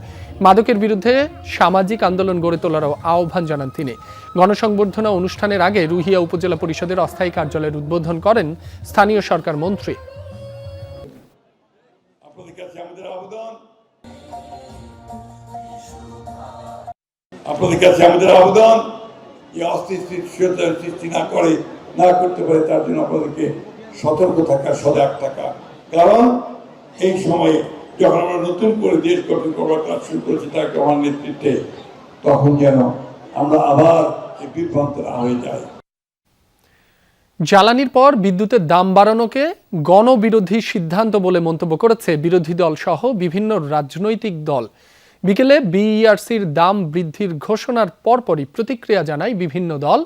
Speaker 1: মাদকের বিরুদ্ধে সামাজিক আন্দোলন গড়ে তোলারও আহ্বান জানান তিনি। গণসংবর্ধনা অনুষ্ঠানের আগে রুহিয়া উপজেলা পরিষদের অস্থায়ী কার্যালয়ের উদ্বোধন করেন স্থানীয় সরকার মন্ত্রী।
Speaker 2: আপনাদের কাছে আমাদের আবেদন, যে অস্থিতিশীলতা সৃষ্টি না করতে পারে তার জন্য আপনাদেরকে সতর্ক থাকা, সজাগ থাকা। কারণ এই সময়ে যখন আমরা নতুন করে দেশ গঠন করবার কাজ শুরু করেছি তাকে আমার নেতৃত্বে, তখন যেন আমরা আবার বিভ্রান্ত না হয়ে যাই।
Speaker 1: জ্বালানির পর বিদ্যুতের দাম বাড়ানোকে গণবিরোধী সিদ্ধান্ত বলে মন্তব্য করেছে বিরোধী দল সহ বিভিন্ন রাজনৈতিক দল। বিকেলে বিইআরসির দাম বৃদ্ধির ঘোষণার পরপরই প্রতিক্রিয়া জানায় বিভিন্ন দল।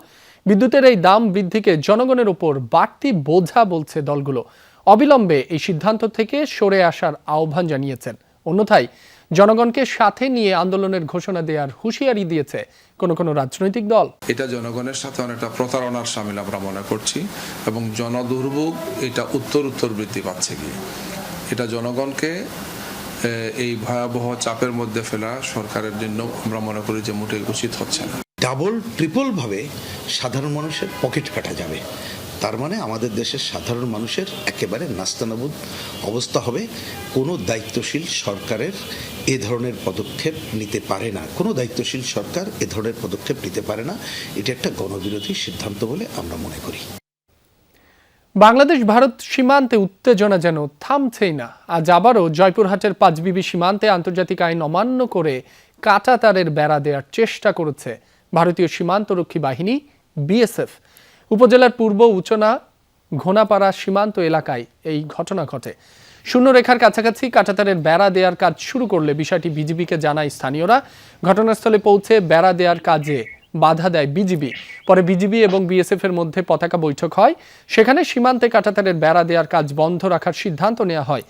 Speaker 1: বিদ্যুতের এই দাম বৃদ্ধিকে জনগণের ওপর বাড়তি বোঝা বলছে দলগুলো। অবিলম্বে এই সিদ্ধান্ত থেকে সরে আসার আহ্বান জানিয়েছেন। অন্যথায় জনগণকে সাথে নিয়ে আন্দোলনের ঘোষণা দেওয়ার হুঁশিয়ারি দিয়েছে কোনো রাজনৈতিক দল।
Speaker 4: এটা জনগণের সাথে অনেকটা প্রতারণার শামিল আমরা মনে করছি, এবং জনদুর্ভোগ এটা উত্তর বৃদ্ধি পাচ্ছে গিয়ে। এটা জনগণকে এই ভয়াবহ চাপের মধ্যে ফেলা সরকারের জন্য আমরা মনে করি যে মোটেই উচিত হচ্ছে না।
Speaker 23: ডাবল ট্রিপল ভাবে সাধারণ মানুষের পকেট কাটা যাবে। তার মানে আমাদের দেশের সাধারণ মানুষের একেবারে নাস্তানাবুদ অবস্থা হবে। কোনো দায়িত্বশীল সরকারের এ ধরনের পদক্ষেপ নিতে পারে না। কোনো দায়িত্বশীল সরকার এ ধরনের পদক্ষেপ নিতে পারে না। এটা একটা গণবিরোধী সিদ্ধান্ত বলে আমরা মনে করি।
Speaker 1: বাংলাদেশ ভারত সীমান্তে উত্তেজনা যেন থামছেই না। আজ আবারও জয়পুরহাটের পাঁচবিবি সীমান্তে আন্তর্জাতিক আইন অমান্য করে কাঁটাতারের বেড়া দেওয়ার চেষ্টা করেছে ভারতীয় সীমান্তরক্ষী বাহিনী বিএসএফ। উপজেলার পূর্ব উচনা ঘোনাপাড়া সীমান্ত এলাকায় এই ঘটনা ঘটে। শূন্যরেখার কাছাকাছি কাঁটাতারের বেড়া দেওয়ার কাজ শুরু করলে বিষয়টি বিজিবিকে জানায় স্থানীয়রা। ঘটনাস্থলে পৌঁছে বেড়া দেওয়ার কাজে বাধা দেয় বিজিবি। পরে বিজিবি এবং বিএসএফ এর মধ্যে পতাকা বৈঠক হয়। সেখানে সীমান্তে কাঁটাতারের বেড়া দেওয়ার কাজ বন্ধ রাখার সিদ্ধান্ত নেওয়া হয়।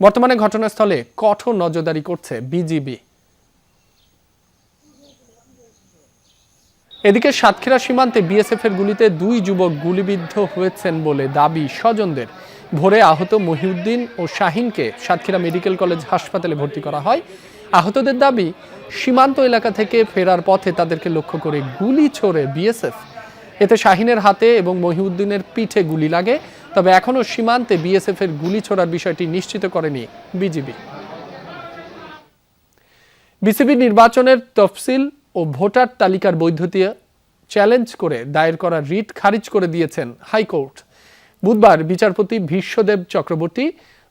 Speaker 1: বর্তমানে ঘটনাস্থলে কঠোর নজরদারি করছে বিজিবি। এদিকে সাতক্ষীরা সীমান্তে বিএসএফ এর গুলিতে 2 যুবক গুলিবিদ্ধ হয়েছেন বলে দাবি স্বজনদের। ভোরে আহত মহিউদ্দিন ও শাহিনকে সাতক্ষীরা মেডিকেল কলেজ হাসপাতালে ভর্তি করা হয়। আহতদের দাবি, সীমান্ত এলাকা থেকে ফেরার পথে তাদেরকে লক্ষ্য করে গুলি ছোড়ে বিএসএফ। এতে শাহিনের হাতে এবং মহিউদ্দিনের পিঠে গুলি লাগে। তবে এখনও সীমান্তে বিএসএফ এর গুলি ছোড়ার বিষয়টি নিশ্চিত করেনি বিজিবি। বিসিবি নির্বাচনের তফসিল ও ভোটার তালিকার বৈধতা চ্যালেঞ্জ করে দায়ের করা রিট খারিজ করে দিয়েছেন হাইকোর্ট। বুধবার বিচারপতি ভীষ্মদেব চক্রবর্তী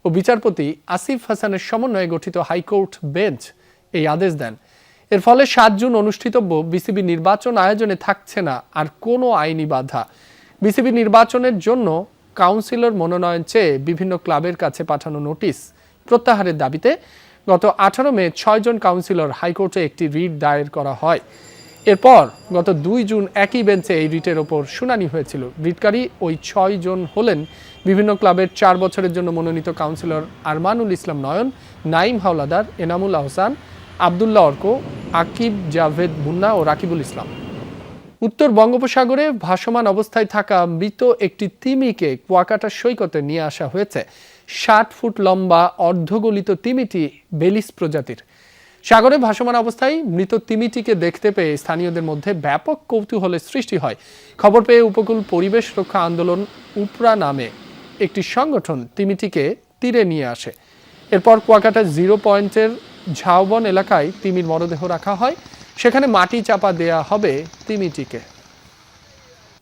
Speaker 1: ও বিচারপতি আসিফ হাসানের সমন্বয়ে গঠিত হাইকোর্ট বেঞ্চ এই আদেশ দেন। এর ফলে 7 জুন অনুষ্ঠিতব্য বিসিবি নির্বাচন আয়োজনে থাকছে না আর কোনো আইনি বাধা। বিসিবি নির্বাচনের জন্য কাউন্সিলর মনোনয়ন চেয়ে বিভিন্ন ক্লাবের কাছে পাঠানো নোটিশ প্রত্যাহারের দাবিতে গত 18 মে 6 জন কাউন্সিলর হাইকোর্টে একটি রিট দায়ের করা হয়। এরপর গত 2 জুন একই বেঞ্চে এই রিটের ওপর শুনানি হয়েছিল। রিটকারী ওই 6 জন হলেন বিভিন্ন ক্লাবের 4 বছরের জন্য মনোনীত কাউন্সিলর আরমানুল ইসলাম নয়ন, নাইম হাওলাদার, এনামুল আহসান, আবদুল্লাহ অর্ক, আকিব জাভেদ মুন্না ও রাকিবুল ইসলাম। উত্তর বঙ্গোপসাগরে ভাসমান অবস্থায় থাকা মৃত একটি তিমিকে কুয়াকাটা সৈকতে নিয়ে আসা হয়েছে। 60 ফুট লম্বা অর্ধগলিত তিমিটি বেলিস প্রজাতির। সাগরে ভাসমান অবস্থায় মৃত তিমিটিকে দেখতে পেয়ে স্থানীয়দের মধ্যে ব্যাপক কৌতূহলের সৃষ্টি হয়। খবর পেয়ে উপকূল পরিবেশ রক্ষা আন্দোলন উপরা নামে একটি সংগঠন তিমিটিকে তীরে নিয়ে আসে। এরপর কুয়াকাটা 0 পয়েন্টের ঝাউবন এলাকায় তিমির মরদেহ রাখা হয়। সেখানে মাটি চাপা দেয়া হবে তিমিটিকে।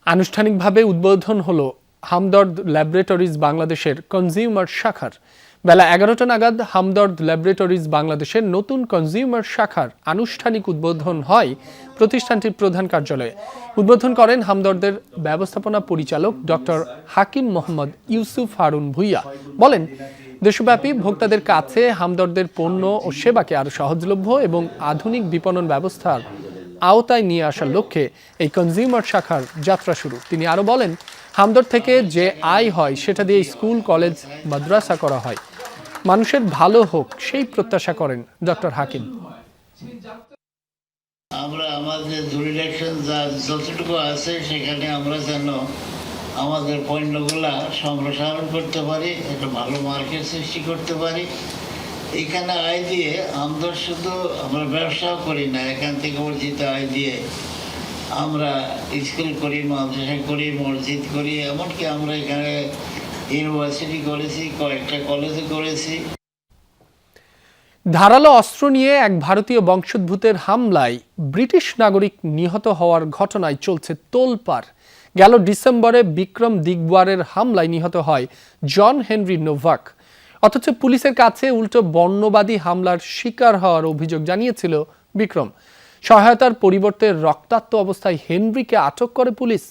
Speaker 1: আনুষ্ঠানিকভাবে উদ্বোধন হলো হামদর্দ ল্যাবরেটরিজ বাংলাদেশের কনজিউমার শাখার। বেলা 11টা নাগাদ হামদর্দ ল্যাবরেটরিজ বাংলাদেশের নতুন কনজিউমার শাখার আনুষ্ঠানিক উদ্বোধন হয় প্রতিষ্ঠানটির প্রধান কার্যালয়ে। উদ্বোধন করেন হামদর্দের ব্যবস্থাপনা পরিচালক ডক্টর হাকিম মোহাম্মদ ইউসুফ হারুন ভুইয়া। বলেন, দেশব্যাপী ভোক্তাদের কাছে হামদর্দের পণ্য ও সেবাকে আরও সহজলভ্য এবং আধুনিক বিপণন ব্যবস্থার আওতায় নিয়ে আসার লক্ষ্যে এই কনজিউমার শাখার যাত্রা শুরু। তিনি আরও বলেন, হামদর্দ থেকে যে আয় হয় সেটা দিয়ে স্কুল, কলেজ, মাদ্রাসা করা হয়। মানুষের ভালো হোক সেই প্রত্যাশা করেন ডক্টর হাকিম।
Speaker 3: আমরা আমাদের জুরিডিকশন যতটুকু আছে সেখানে আমরা যেন আমাদের পণ্যগুলা সম্প্রসারণ করতে পারি, একটা ভালো মার্কেট সৃষ্টি করতে পারি। এখানে আয় দিয়ে আমরা শুধু আমরা ব্যবসাও করি না, এখান থেকে অর্জিত আয় দিয়ে আমরা স্কুল করি, মাদ্রাসা করি, মসজিদ করি, এমনকি আমরা এখানে ইউনিভার্সিটি করেছি, কয়েকটা কলেজে করেছি।
Speaker 1: ধারালো অস্ত্র নিয়ে এক ভারতীয় বংশোদ্ভূতের হামলায় ব্রিটিশ নাগরিক নিহত হওয়ার ঘটনায় চলছে তোলপাড়। গেল ডিসেম্বরে বিক্রম দিগওয়ারের হামলায় নিহত হয় জন হেনরি নোভাক। অথচ পুলিশের কাছে উল্টো বর্ণবাদী হামলার শিকার হওয়ার অভিযোগ জানিয়েছিল বিক্রম। সহায়তার পরিবর্তে রক্তাক্ত অবস্থায় হেনরিকে আটক করে পুলিশ,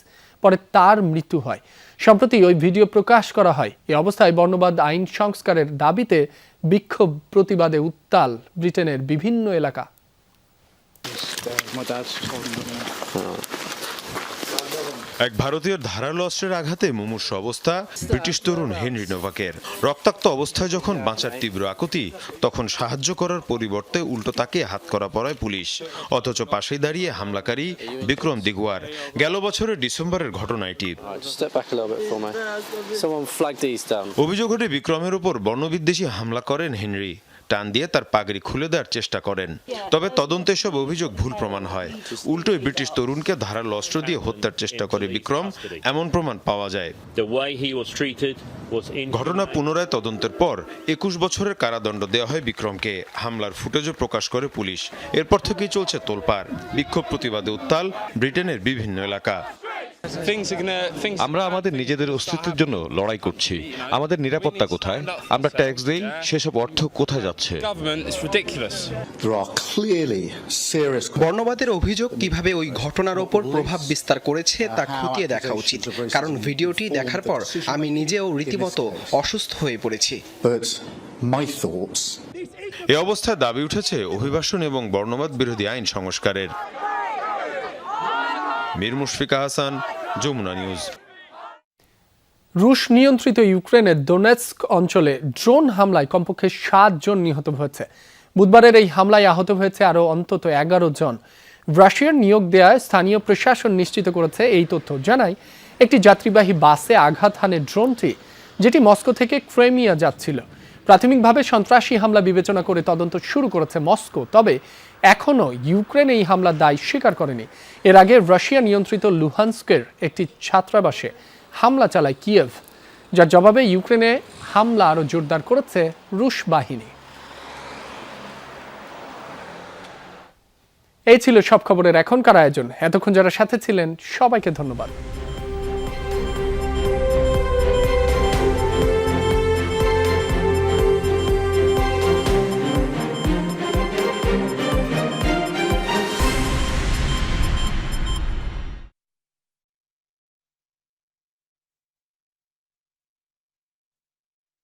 Speaker 1: পরে তার মৃত্যু হয়। সম্প্রতি ওই ভিডিও প্রকাশ করা হয়। এ অবস্থায় বর্ণবাদ আইন সংস্কারের দাবিতে বিক্ষোভ প্রতিবাদে উত্তাল ব্রিটেনের বিভিন্ন এলাকা।
Speaker 5: এক ভারতীয় ধারালো অস্ত্রের আঘাতে মুমূর্ষু অবস্থা ব্রিটিশ তরুণ হেনরি নোভাকের। রক্তাক্ত অবস্থায় যখন বাঁচার তীব্র আকুতি, তখন সাহায্য করার পরিবর্তে উল্টো তাকে হাতকড়া পরায় পুলিশ। অথচ পাশেই দাঁড়িয়ে হামলাকারী বিক্রম দিগওয়ার। গেল বছরের ডিসেম্বরের ঘটনা এটি। অভিযোগ ওঠে বিক্রমের উপর বর্ণবিদ্বেষী হামলা করেন হেনরি। টান দিয়ে তার পাগড়ি খুলে দেওয়ার চেষ্টা করেন। তবে তদন্তে সব অভিযোগ ভুল প্রমাণ হয়। উল্টোই ব্রিটিশ তরুণকে ধারালো অস্ত্র দিয়ে হত্যার চেষ্টা করে বিক্রম, এমন প্রমাণ পাওয়া যায়। ঘটনা পুনরায় তদন্তের পর 21 বছরের কারাদণ্ড দেওয়া হয় বিক্রমকে। হামলার ফুটেজও প্রকাশ করে পুলিশ। এরপর থেকেই চলছে তোলপাড়। বিক্ষোভ প্রতিবাদে উত্তাল ব্রিটেনের বিভিন্ন এলাকা। আমরা আমাদের নিজেদের অস্তিত্বের জন্য লড়াই করছি। আমাদের নিরাপত্তা কোথায়? আমরা ট্যাক্স দেই, সেসব অর্থ কোথায় যাচ্ছে?
Speaker 6: বর্ণবাদের অভিযোগ কিভাবে ওই ঘটনার ওপর প্রভাব বিস্তার করেছে তা খতিয়ে দেখা উচিত, কারণ ভিডিওটি দেখার পর আমি নিজেও রীতিমতো অসুস্থ হয়ে পড়েছি।
Speaker 5: এ অবস্থায় দাবি উঠেছে অভিবাসন এবং বর্ণবাদ বিরোধী আইন সংস্কারের। মীর মুশফিকা হাসান, যমুনা নিউজ।
Speaker 1: রুশ নিয়ন্ত্রিত ইউক্রেনের দোনেৎস্ক অঞ্চলে ড্রোন হামলায় কমপক্ষে 7 জন নিহত হয়েছে। বুধবারের এই হামলায় আহত হয়েছে আরও অন্তত 11 জন। রাশিয়ার নিয়োগ দেওয়ায় স্থানীয় প্রশাসন নিশ্চিত করেছে এই তথ্য। জানায়, একটি যাত্রীবাহী বাসে আঘাত হানে ড্রোনটি, যেটি মস্কো থেকে ক্রেমিয়া যাচ্ছিল। প্রাথমিকভাবে সন্ত্রাসী হামলা বিবেচনা করে তদন্ত শুরু করেছে মস্কো। তবে এখনও ইউক্রেন এই হামলার দায় স্বীকার করেনি। এর আগে রাশিয়া নিয়ন্ত্রিত লুহানস্কের একটি ছাত্রাবাসে হামলা চালায় কিয়েভ, যার জবাবে ইউক্রেনে হামলা আরও জোরদার করেছে রুশ বাহিনী। এই ছিল সব খবরের এখনকার আয়োজন। এতক্ষণ যারা সাথে ছিলেন সবাইকে ধন্যবাদ।